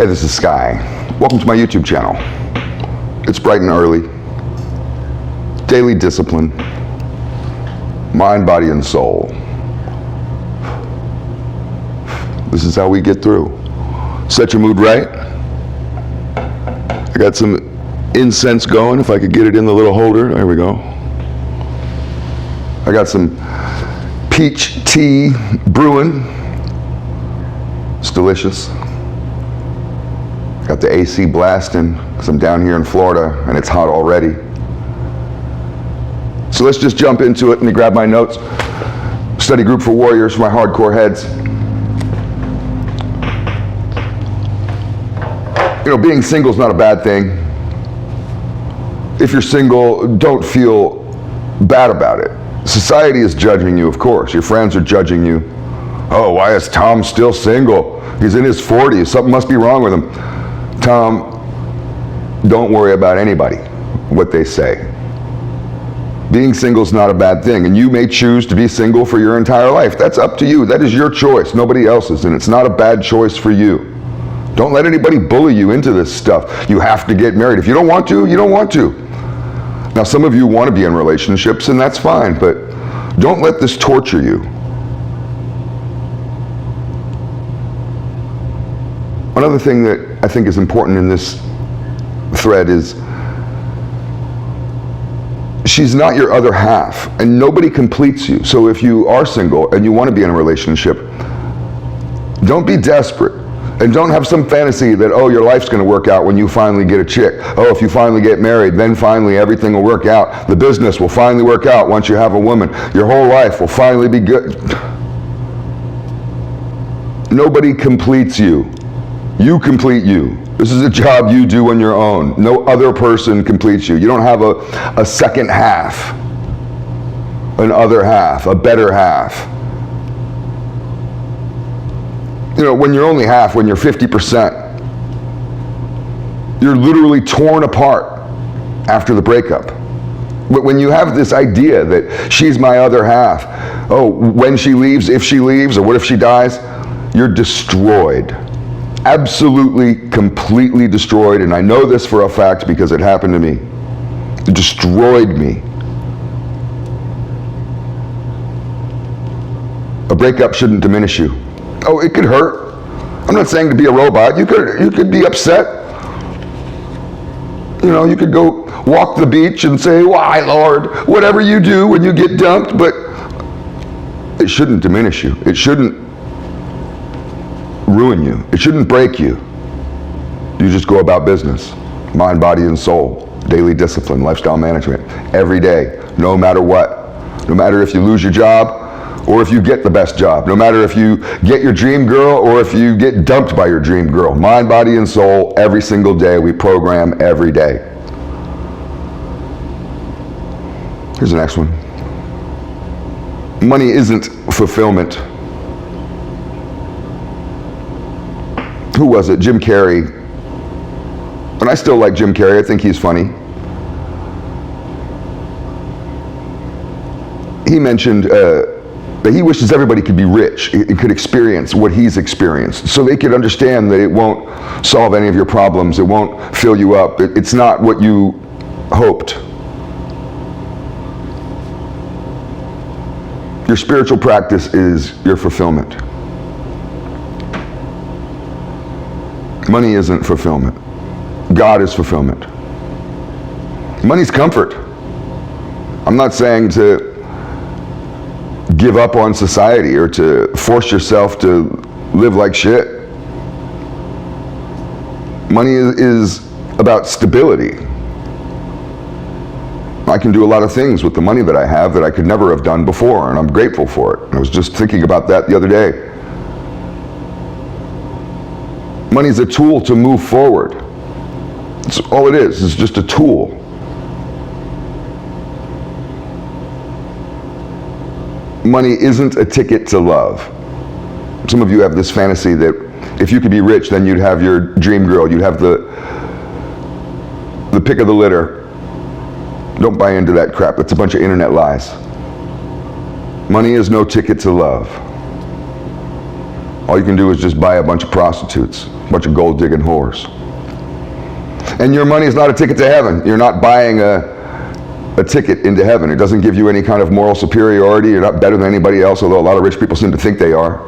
Hey, this is Sky. Welcome to my YouTube channel. It's bright and early. Daily discipline. Mind, body, and soul. This is how we get through. Set your mood right. I got some incense going, if I could get it in the little holder. There we go. I got some peach tea brewing. It's delicious. Got the AC blasting because I'm down here in Florida and it's hot already. So let's just jump into it. Let me grab my notes. Study group for warriors, for my hardcore heads. You know, being single is not a bad thing. If you're single, don't feel bad about it. Society is judging you, of course. Your friends are judging you. Oh, why is Tom still single? He's in his 40s. Something must be wrong with him. Tom, don't worry about anybody, what they say. Being single is not a bad thing, and you may choose to be single for your entire life. That's up to you. That is your choice, nobody else's, and it's not a bad choice for you. Don't let anybody bully you into this stuff. You have to get married. If you don't want to, you don't want to. Now, some of you want to be in relationships, and that's fine, but don't let this torture you. Another thing that I think is important in this thread is she's not your other half, and nobody completes you. So if you are single and you want to be in a relationship, don't be desperate. And don't have some fantasy that, oh, your life's going to work out when you finally get a chick. Oh, if you finally get married, then finally everything will work out. The business will finally work out once you have a woman. Your whole life will finally be good. Nobody completes you. You complete you. This is a job you do on your own. No other person completes you. You don't have a second half, an other half, a better half. You know, when you're only half, when you're 50%, you're literally torn apart after the breakup. But when you have this idea that she's my other half, oh, when she leaves, if she leaves, or what if she dies, you're destroyed. Absolutely, completely destroyed, and I know this for a fact because it happened to me. It destroyed me. A breakup shouldn't diminish you. Oh, it could hurt. I'm not saying to be a robot. You could be upset. You know, you could go walk the beach and say, why, Lord, whatever you do when you get dumped, but it shouldn't diminish you. It shouldn't ruin you. It shouldn't break you. You just go about business. Mind, body, and soul. Daily discipline, lifestyle management. Every day, no matter what. No matter if you lose your job or if you get the best job. No matter if you get your dream girl or if you get dumped by your dream girl. Mind, body, and soul, every single day. We program every day. Here's the next one. Money isn't fulfillment. Who was it? Jim Carrey. And I still like Jim Carrey. I think he's funny. He mentioned that he wishes everybody could be rich and could experience what he's experienced, so they could understand that it won't solve any of your problems. It won't fill you up. It's not what you hoped. Your spiritual practice is your fulfillment. Money isn't fulfillment. God is fulfillment. Money's comfort. I'm not saying to give up on society or to force yourself to live like shit. Money is about stability. I can do a lot of things with the money that I have that I could never have done before, and I'm grateful for it. I was just thinking about that the other day. Money is a tool to move forward. That's all it is. It's just a tool. Money isn't a ticket to love. Some of you have this fantasy that if you could be rich, then you'd have your dream girl. You'd have the pick of the litter. Don't buy into that crap. It's a bunch of internet lies. Money is no ticket to love. All you can do is just buy a bunch of prostitutes, a bunch of gold-digging whores. And your money is not a ticket to heaven. You're not buying a ticket into heaven. It doesn't give you any kind of moral superiority. You're not better than anybody else, although a lot of rich people seem to think they are.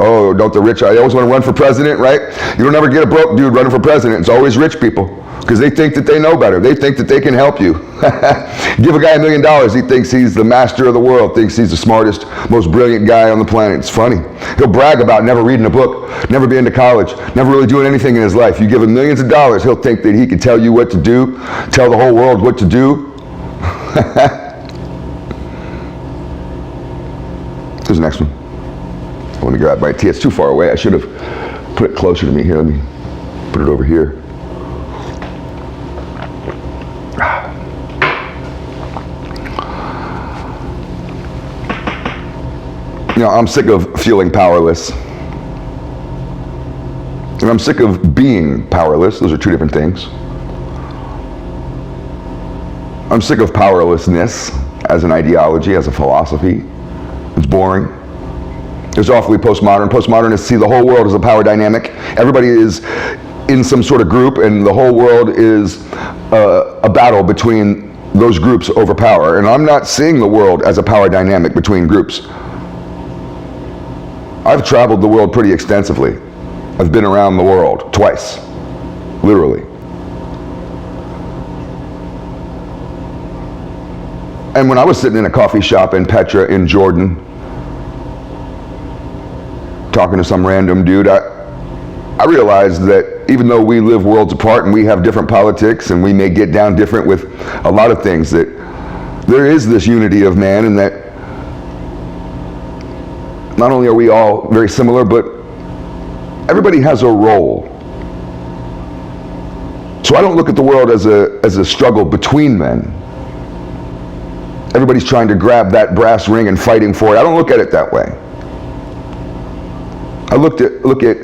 Oh, don't the rich, I always want to run for president, right? You don't ever get a broke dude running for president. It's always rich people, because they think that they know better. They think that they can help you. Give a guy $1 million, he thinks he's the master of the world, thinks he's the smartest, most brilliant guy on the planet. It's funny. He'll brag about never reading a book, never being to college, never really doing anything in his life. You give him millions of dollars, he'll think that he can tell you what to do, tell the whole world what to do. Here's the next one. Let me grab my tea. It's too far away. I should have put it closer to me. Here, let me put it over here. You know, I'm sick of feeling powerless. And I'm sick of being powerless. Those are two different things. I'm sick of powerlessness as an ideology, as a philosophy. It's boring. It's awfully postmodern. Postmodernists see the whole world as a power dynamic. Everybody is in some sort of group, and the whole world is a battle between those groups over power. And I'm not seeing the world as a power dynamic between groups. I've traveled the world pretty extensively. I've been around the world twice, literally. And when I was sitting in a coffee shop in Petra in Jordan, talking to some random dude, I realized that even though we live worlds apart and we have different politics and we may get down different with a lot of things, that there is this unity of man, and that not only are we all very similar, but everybody has a role. So I don't look at the world as a struggle between men. Everybody's trying to grab that brass ring and fighting for it. I don't look at it that way. I look at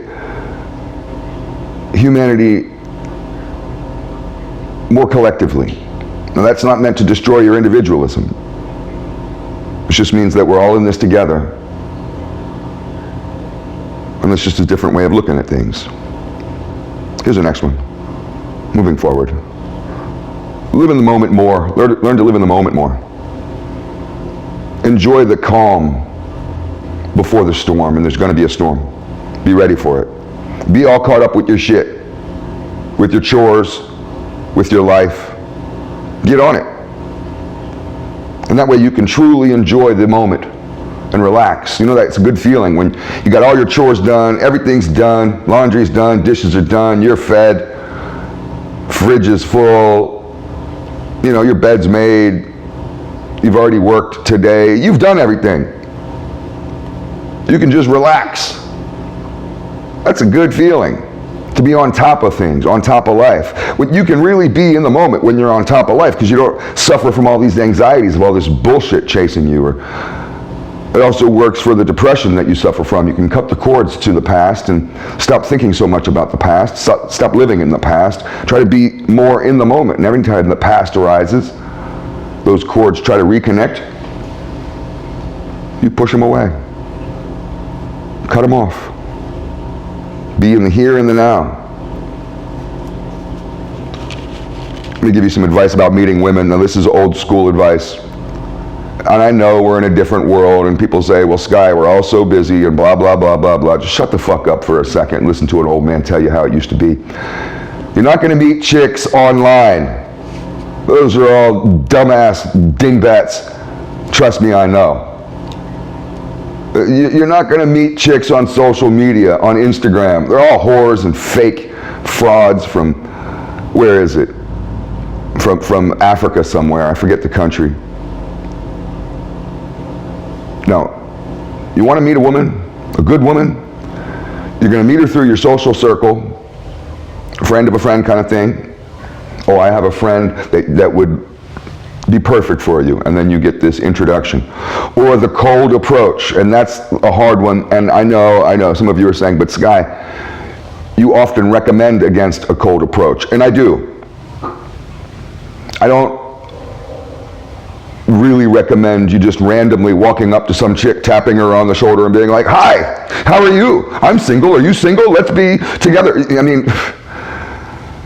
humanity more collectively. Now, that's not meant to destroy your individualism. It just means that we're all in this together. And it's just a different way of looking at things. Here's the next one. Moving forward. Live in the moment more. Learn to live in the moment more. Enjoy the calm before the storm, and there's going to be a storm. Be ready for it. Be all caught up with your shit, with your chores, with your life. Get on it. And that way you can truly enjoy the moment and relax. You know, that's a good feeling when you got all your chores done, everything's done, laundry's done, dishes are done, you're fed, fridge is full, you know, your bed's made, you've already worked today, you've done everything. You can just relax. That's a good feeling, to be on top of things, on top of life. You can really be in the moment when you're on top of life, because you don't suffer from all these anxieties of all this bullshit chasing you. Or it also works for the depression that you suffer from. You can cut the cords to the past and stop thinking so much about the past, stop living in the past, try to be more in the moment. And every time the past arises, those cords try to reconnect, you push them away. Cut them off. Be in the here and the now. Let me give you some advice about meeting women. Now, this is old school advice. And I know we're in a different world, and people say, well, Sky, we're all so busy and blah, blah, blah, blah, blah. Just shut the fuck up for a second and listen to an old man tell you how it used to be. You're not going to meet chicks online. Those are all dumbass dingbats. Trust me, I know. You're not going to meet chicks on social media, on Instagram. They're all whores and fake frauds from, where is it? From Africa somewhere. I forget the country. No. You want to meet a woman, a good woman? You're going to meet her through your social circle, a friend of a friend kind of thing. Oh, I have a friend that would be perfect for you, and then you get this introduction. Or the cold approach, and that's a hard one, and I know, some of you are saying, but Sky, you often recommend against a cold approach, and I do. I don't really recommend you just randomly walking up to some chick, tapping her on the shoulder and being like, "Hi, how are you? I'm single. Are you single? Let's be together." I mean,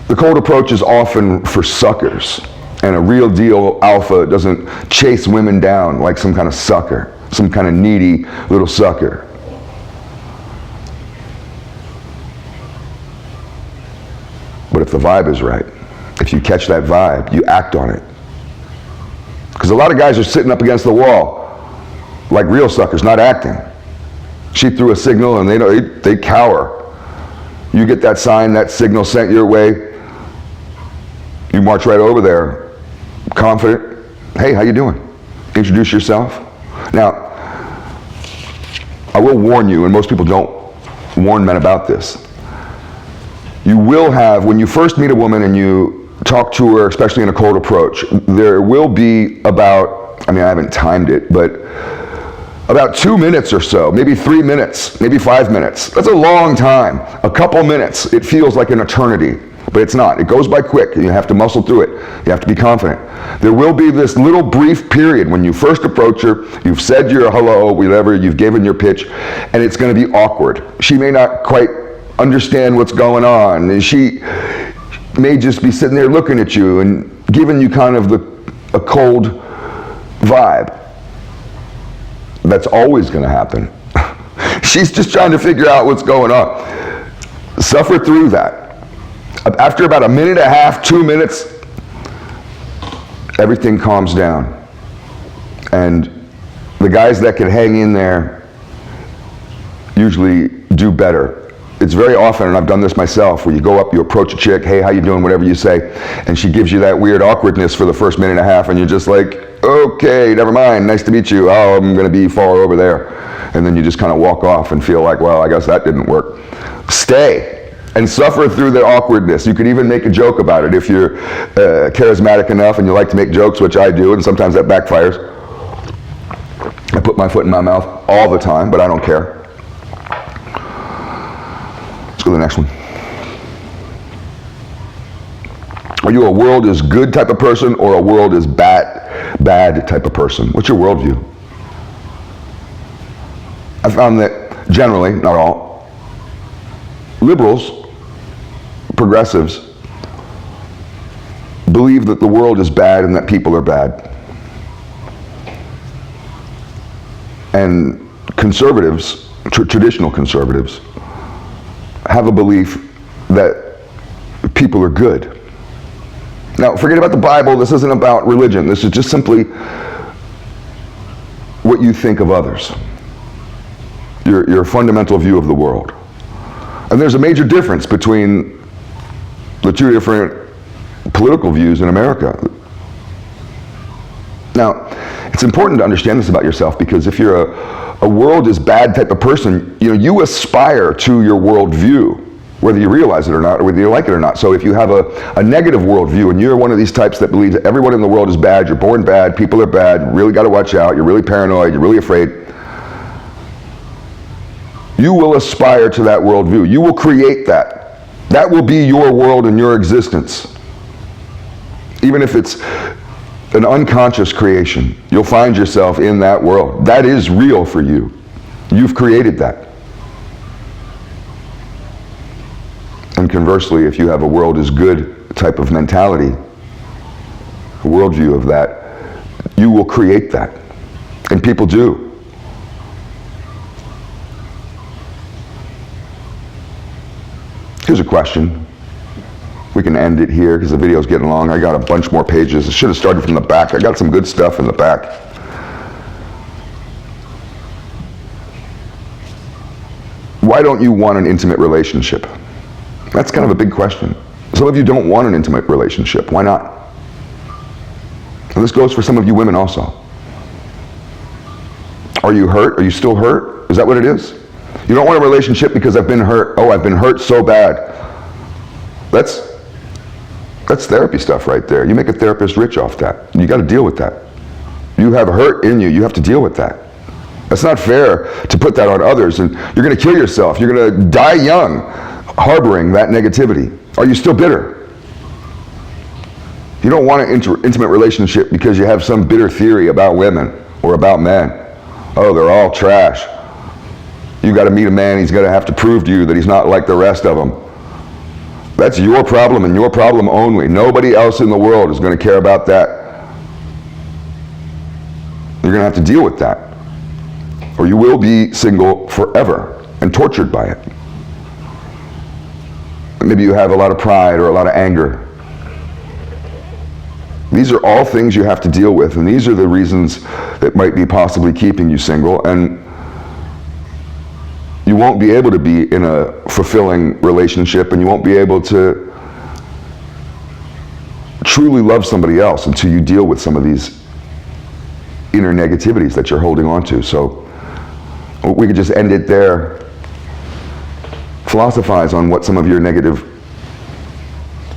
the cold approach is often for suckers, and a real deal alpha doesn't chase women down like some kind of sucker, some kind of needy little sucker. But if the vibe is right, if you catch that vibe, you act on it. Because a lot of guys are sitting up against the wall like real suckers, not acting. She threw a signal and they cower. You get that sign, that signal sent your way, you march right over there, confident. "Hey, how you doing?" Introduce yourself. Now, I will warn you, and most people don't warn men about this. You will have, when you first meet a woman and you talk to her, especially in a cold approach, there will be about, I haven't timed it, but about 2 minutes or so, maybe 3 minutes, maybe 5 minutes. That's a long time. A couple minutes, it feels like an eternity, but it's not. It goes by quick, and you have to muscle through it. You have to be confident. There will be this little brief period when you first approach her, you've said your hello, whatever, you've given your pitch, and it's going to be awkward. She may not quite understand what's going on, and she may just be sitting there looking at you and giving you kind of a cold vibe. That's always going to happen. She's just trying to figure out what's going on. Suffer through that. After about a minute and a half, 2 minutes, everything calms down. And the guys that can hang in there usually do better. It's very often, and I've done this myself, where you go up, you approach a chick, "Hey, how you doing?" whatever you say, and she gives you that weird awkwardness for the first minute and a half, and you're just like, "Okay, never mind, nice to meet you. Oh, I'm gonna be far over there." And then you just kind of walk off and feel like, well, I guess that didn't work. Stay and suffer through the awkwardness. You could even make a joke about it if you're charismatic enough and you like to make jokes, which I do, and sometimes that backfires. I put my foot in my mouth all the time, but I don't care. Let's go to the next one. Are you a world is good type of person or a world is bad type of person? What's your worldview? I found that generally, not all, liberals, progressives, believe that the world is bad and that people are bad. And conservatives, traditional conservatives, have a belief that people are good. Now, forget about the Bible. This isn't about religion. This is just simply what you think of others, your fundamental view of the world. And there's a major difference between the two different political views in America. Now, it's important to understand this about yourself, because if you're a world is bad type of person, you aspire to your worldview, whether you realize it or not, or whether you like it or not. So if you have a negative worldview and you're one of these types that believes that everyone in the world is bad, you're born bad, people are bad, you really got to watch out, you're really paranoid, you're really afraid, you will aspire to that worldview. You will create that. That will be your world and your existence. Even if it's an unconscious creation, you'll find yourself in that world. That is real for you. You've created that. And conversely, if you have a world is good type of mentality, a worldview of that, you will create that. And people do. Here's a question. We can end it here because the video's getting long. I got a bunch more pages. I should have started from the back. I got some good stuff in the back. Why don't you want an intimate relationship? That's kind of a big question. Some of you don't want an intimate relationship. Why not? And this goes for some of you women also. Are you hurt? Are you still hurt? Is that what it is? You don't want a relationship because I've been hurt. Oh, I've been hurt so bad. That's therapy stuff right there. You make a therapist rich off that. You got to deal with that. You have hurt in you. You have to deal with that. That's not fair to put that on others, and you're going to kill yourself. You're going to die young harboring that negativity. Are you still bitter? You don't want an intimate relationship because you have some bitter theory about women or about men. Oh, they're all trash. You got to meet a man, he's going to have to prove to you that he's not like the rest of them. That's your problem and your problem only. Nobody else in the world is going to care about that. You're going to have to deal with that, or you will be single forever and tortured by it. Maybe you have a lot of pride or a lot of anger. These are all things you have to deal with, and these are the reasons that might be possibly keeping you single, and you won't be able to be in a fulfilling relationship, and you won't be able to truly love somebody else until you deal with some of these inner negativities that you're holding on to. So we could just end it there. Philosophize on what some of your negative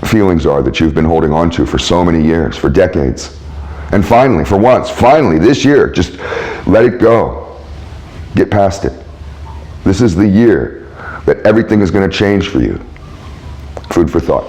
feelings are that you've been holding on to for so many years, for decades. And finally, for once, finally, this year, just let it go. Get past it. This is the year that everything is going to change for you. Food for thought.